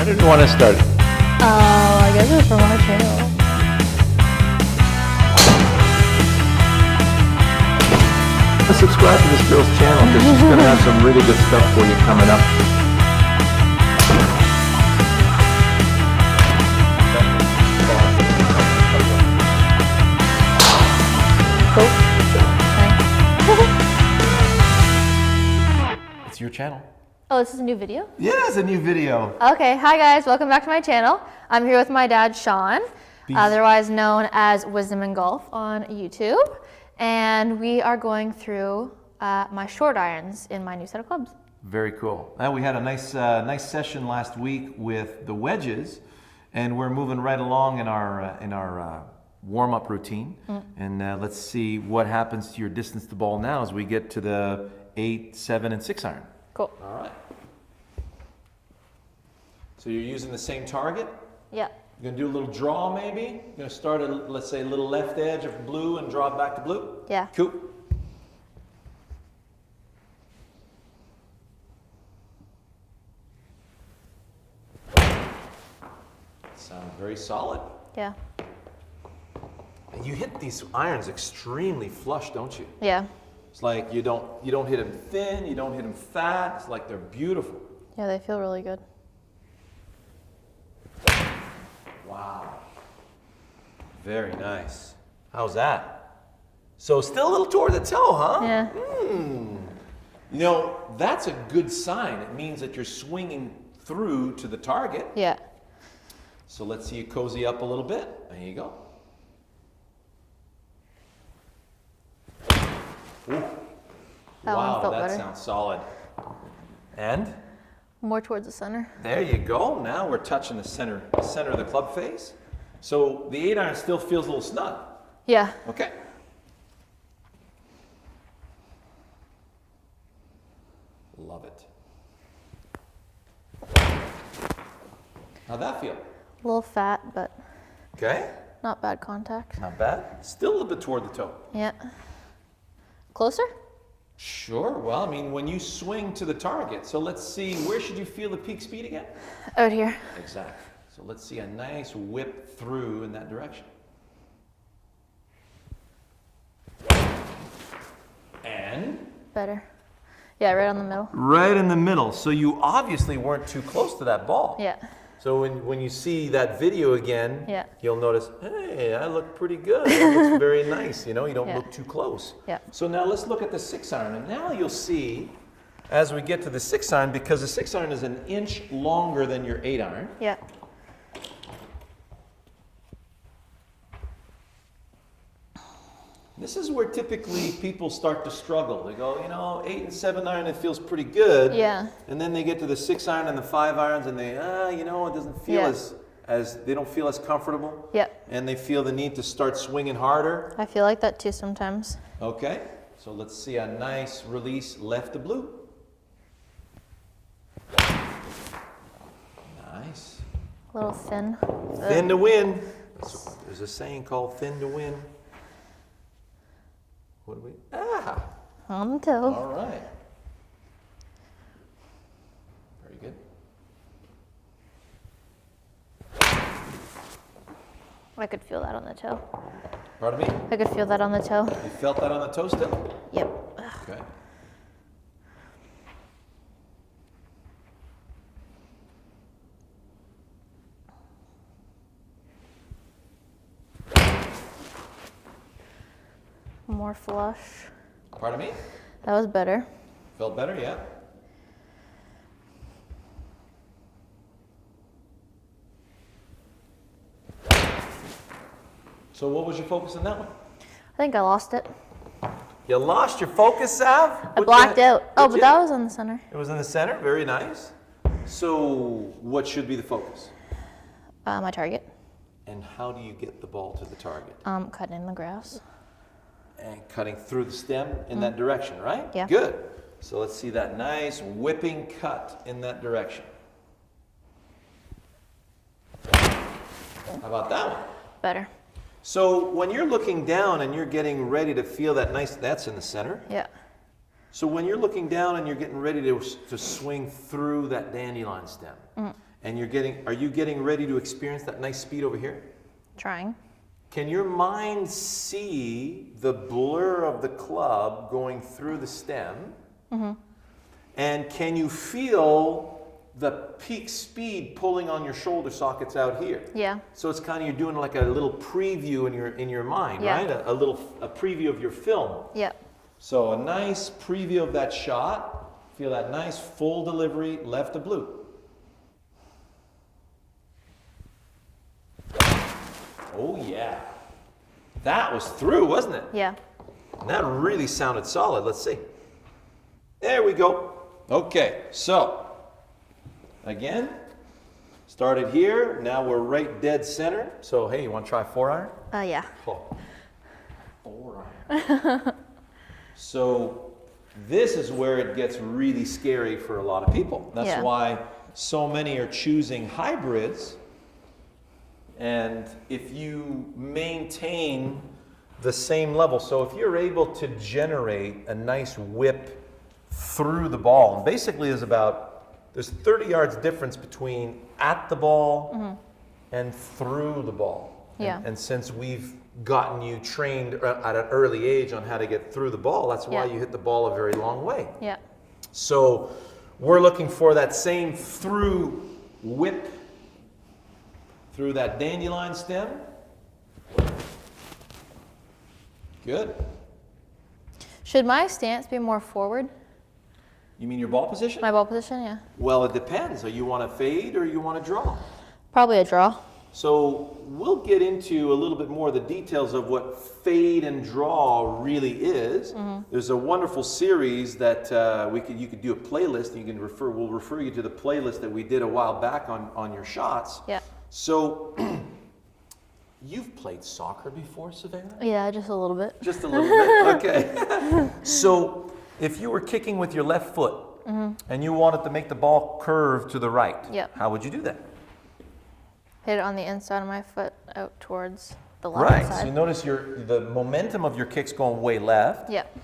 did you want to start? I guess it's from our channel. Subscribe to this girl's channel because she's going to have some really good stuff for you coming up. Cool. Thanks. It's your channel. Oh, this is a new video? Yeah, it's a new video. Okay, hi guys, welcome back to my channel. I'm here with my dad, Sean, otherwise known as Wisdom and Golf on YouTube. And we are going through my short irons in my new set of clubs. Very cool. Now we had a nice session last week with the wedges, and we're moving right along in our warm-up routine. And let's see what happens to your distance to ball now as we get to the 8, 7, and 6 iron. Cool. All right. So you're using the same target? Yeah. You're going to do a little draw maybe? You're going to start at, let's say, a little left edge of blue and draw it back to blue? Yeah. Cool. Sounds very solid. Yeah. And you hit these irons extremely flush, don't you? Yeah. It's like you don't hit them thin, you don't hit them fat. It's like they're beautiful. Yeah, they feel really good. Wow. Very nice. How's that? So still a little toward the toe, huh? Yeah. You know, that's a good sign. It means that you're swinging through to the target. Yeah. So let's see you cozy up a little bit. There you go. Ooh. That Wow, one felt that better. sounds solid. And? More towards the center. There you go. Now we're touching the center of the club face. So the 8 iron still feels a little snug. Yeah. Okay. Love it. How'd that feel? A little fat, but Okay. not bad contact. Not bad. Still a little bit toward the toe. Yeah. Closer? Sure. Well, I mean, when you swing to the target, so let's see, where should you feel the peak speed again? Out here. Exactly. So let's see a nice whip through in that direction. And? Better. Yeah, right on the middle. Right in the middle. So you obviously weren't too close to that ball. Yeah. So when you see that video again, Yeah. you'll notice, hey, I look pretty good. It looks very nice. You know, you don't Yeah. look too close. Yeah. So now let's look at the 6 iron. And now you'll see, as we get to the 6 iron, because the 6 iron is an inch longer than your 8 iron. Yeah. This is where typically people start to struggle. They go, you know, 8 and 7 iron, it feels pretty good. Yeah. And then they get to the 6 iron and the 5 irons, and they, you know, it doesn't feel Yeah. as they don't feel as comfortable. Yep. And they feel the need to start swinging harder. I feel like that too sometimes. Okay. So let's see a nice release left to blue. Nice. A little thin. Thin to win. There's a saying called thin to win. What do we? On the toe. All right. Very good. I could feel that on the toe. Pardon me? I could feel that on the toe. You felt that on the toe still? Yep. Okay. More flush. Pardon me? That was better. Felt better, yeah? So what was your focus on that one? I think I lost it. You lost your focus, Sav? I blacked out. Oh, but that was in the center. It was in the center? Very nice. So what should be the focus? My target. And how do you get the ball to the target? Cutting in the grass. And cutting through the stem in that direction, right? Yeah. Good. So let's see that nice whipping cut in that direction. How about that one? Better. So when you're looking down and you're getting ready to feel that nice, that's in the center. Yeah. So when you're looking down and you're getting ready to swing through that dandelion stem, and are you getting ready to experience that nice speed over here? Trying. Can your mind see the blur of the club going through the stem? Mm-hmm. And can you feel the peak speed pulling on your shoulder sockets out here? Yeah. So it's kind of, you're doing like a little preview in your mind, Yeah. right? A preview of your film. Yeah. So a nice preview of that shot. Feel that nice full delivery left to blue. Oh yeah. That was through, wasn't it? Yeah. And that really sounded solid. Let's see. There we go. Okay, so again, started here. Now we're right dead center. So hey, you want to try 4-iron? Yeah. Oh, 4-iron. So this is where it gets really scary for a lot of people. That's why so many are choosing hybrids. And if you maintain the same level, so if you're able to generate a nice whip through the ball, and basically there's 30 yards difference between at the ball and through the ball. Yeah. And since we've gotten you trained at an early age on how to get through the ball, that's why you hit the ball a very long way. Yeah. So we're looking for that same through whip through that dandelion stem. Good. Should my stance be more forward? You mean your ball position? My ball position, yeah. Well, it depends. So you want to fade or you want to draw? Probably a draw. So we'll get into a little bit more of the details of what fade and draw really is. There's a wonderful series that you could do a playlist. We'll refer you to the playlist that we did a while back on your shots. Yeah. So you've played soccer before, Savannah? Yeah, just a little bit. Just a little bit? Okay. So if you were kicking with your left foot and you wanted to make the ball curve to the right, how would you do that? Hit it on the inside of my foot out towards the left Right. side. So you notice the momentum of your kick's going way left. Yep.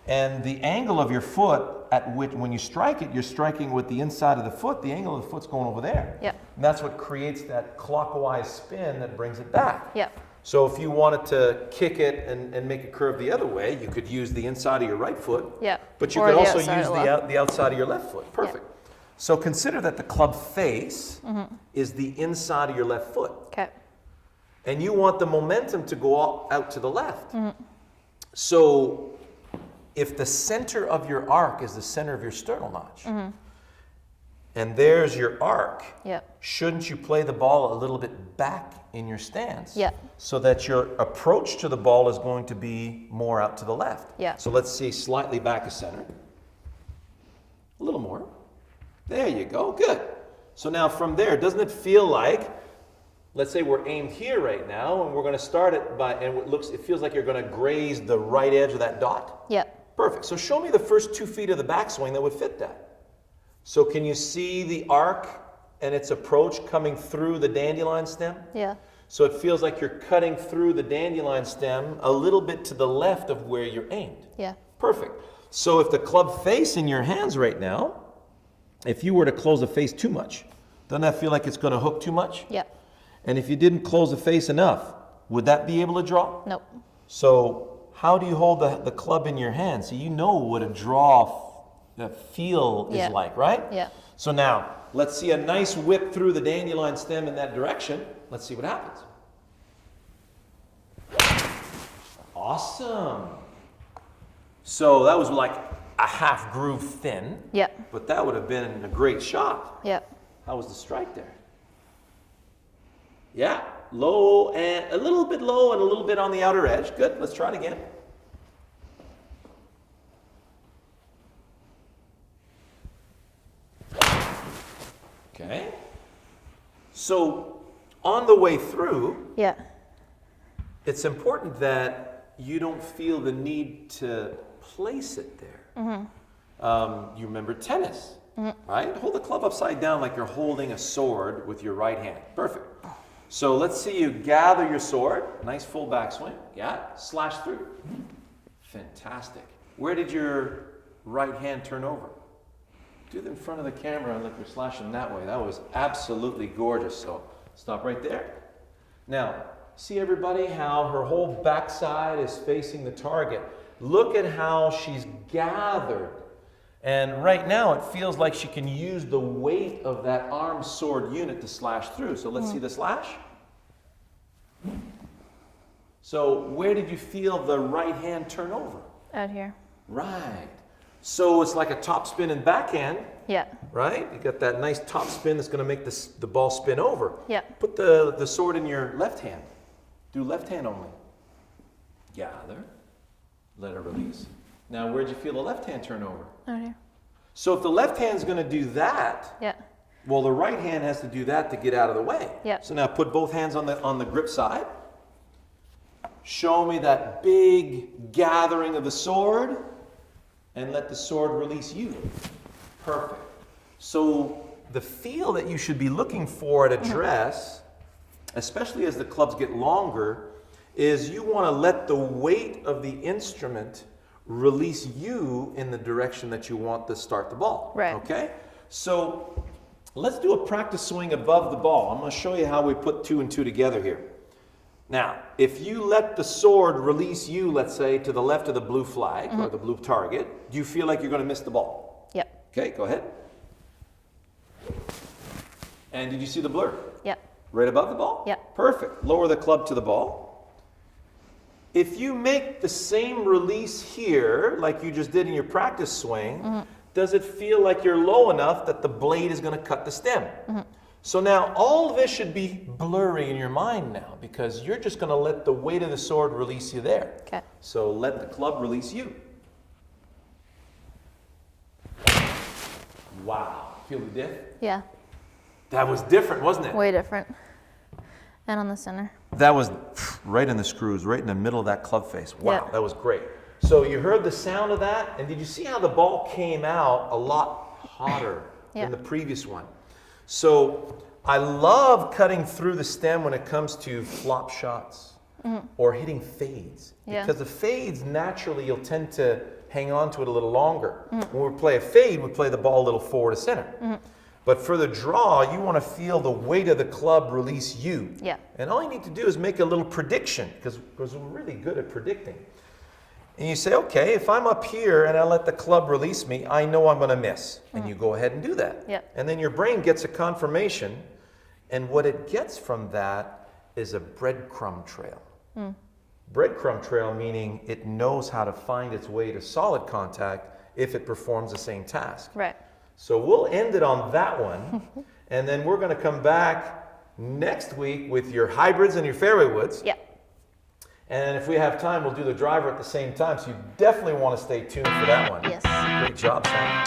And the angle of your foot at which, when you strike it, you're striking with the inside of the foot. The angle of the foot's going over there. Yep. And that's what creates that clockwise spin that brings it back. Yep. So if you wanted to kick it and make it curve the other way, you could use the inside of your right foot. Yep. But you Or could the also outside use of the the outside of your left foot. Perfect. So consider that the club face is the inside of your left foot. Okay. And you want the momentum to go out to the left. So if the center of your arc is the center of your sternal notch, and there's your arc, shouldn't you play the ball a little bit back in your stance? So that your approach to the ball is going to be more out to the left. So let's see, slightly back of center. A little more. There you go, good. So now from there, doesn't it feel like, let's say we're aimed here right now, and we're going to start it it feels like you're going to graze the right edge of that dot? Yep. Perfect. So show me the first 2 feet of the backswing that would fit that. So can you see the arc and its approach coming through the dandelion stem? Yeah. So it feels like you're cutting through the dandelion stem a little bit to the left of where you're aimed. Yeah. Perfect. So if the club face in your hands right now, if you were to close the face too much, doesn't that feel like it's going to hook too much? Yep. And if you didn't close the face enough, would that be able to draw? Nope. So how do you hold the club in your hand? So you know what a draw feel is like, right? Yeah. So now, let's see a nice whip through the dandelion stem in that direction. Let's see what happens. Awesome. So that was like a half groove thin. Yep. But that would have been a great shot. Yep. How was the strike there? Yeah, low and a little bit low and a little bit on the outer edge. Good, let's try it again. Okay. So on the way through, it's important that you don't feel the need to place it there. You remember tennis, right? Hold the club upside down like you're holding a sword with your right hand. Perfect. So let's see you gather your sword. Nice full backswing. Yeah, slash through. Fantastic. Where did your right hand turn over? do it in front of the camera and like you're slashing that way. That was absolutely gorgeous. So stop right there. Now, see everybody how her whole backside is facing the target. Look at how she's gathered. And right now it feels like she can use the weight of that arm sword unit to slash through. So let's see the slash. So where did you feel the right hand turn over? Out here. Right. So it's like a top spin and backhand. Yeah. Right? You got that nice top spin that's going to make the ball spin over. Yeah. Put the sword in your left hand. Do left hand only. Gather. Let it release. Now, where'd you feel the left hand turn over? Out here. So if the left hand's going to do that, Yeah. well, the right hand has to do that to get out of the way. Yeah. So now put both hands on the grip side. Show me that big gathering of the sword, and let the sword release you. Perfect. So the feel that you should be looking for at a dress, especially as the clubs get longer, is you want to let the weight of the instrument release you in the direction that you want to start the ball. Right. Okay? So let's do a practice swing above the ball. I'm going to show you how we put 2 and 2 together here. Now, if you let the sword release you, let's say, to the left of the blue flag or the blue target, do you feel like you're going to miss the ball? Yep. Okay, go ahead. And did you see the blur? Yep. Right above the ball? Yep. Perfect. Lower the club to the ball. If you make the same release here, like you just did in your practice swing, does it feel like you're low enough that the blade is going to cut the stem? So now all this should be blurry in your mind now, because you're just going to let the weight of the sword release you there. Okay. So let the club release you. Wow. Feel the diff? Yeah. That was different, wasn't it? Way different. And on the center. That was right in the screws, right in the middle of that club face. Wow, Yeah. that was great. So you heard the sound of that, and did you see how the ball came out a lot hotter than the previous one? So I love cutting through the stem when it comes to flop shots or hitting fades. Yeah. Because the fades, naturally, you'll tend to hang on to it a little longer. When we play a fade, we play the ball a little forward to center. But for the draw, you want to feel the weight of the club release you. Yeah. And all you need to do is make a little prediction, because we're really good at predicting. And you say, okay, if I'm up here and I let the club release me, I know I'm going to miss. And you go ahead and do that. Yep. And then your brain gets a confirmation. And what it gets from that is a breadcrumb trail. Breadcrumb trail meaning it knows how to find its way to solid contact if it performs the same task. Right. So we'll end it on that one. And then we're going to come back next week with your hybrids and your fairway woods. Yep. And if we have time, we'll do the driver at the same time. So you definitely want to stay tuned for that one. Yes. Great job, Sam.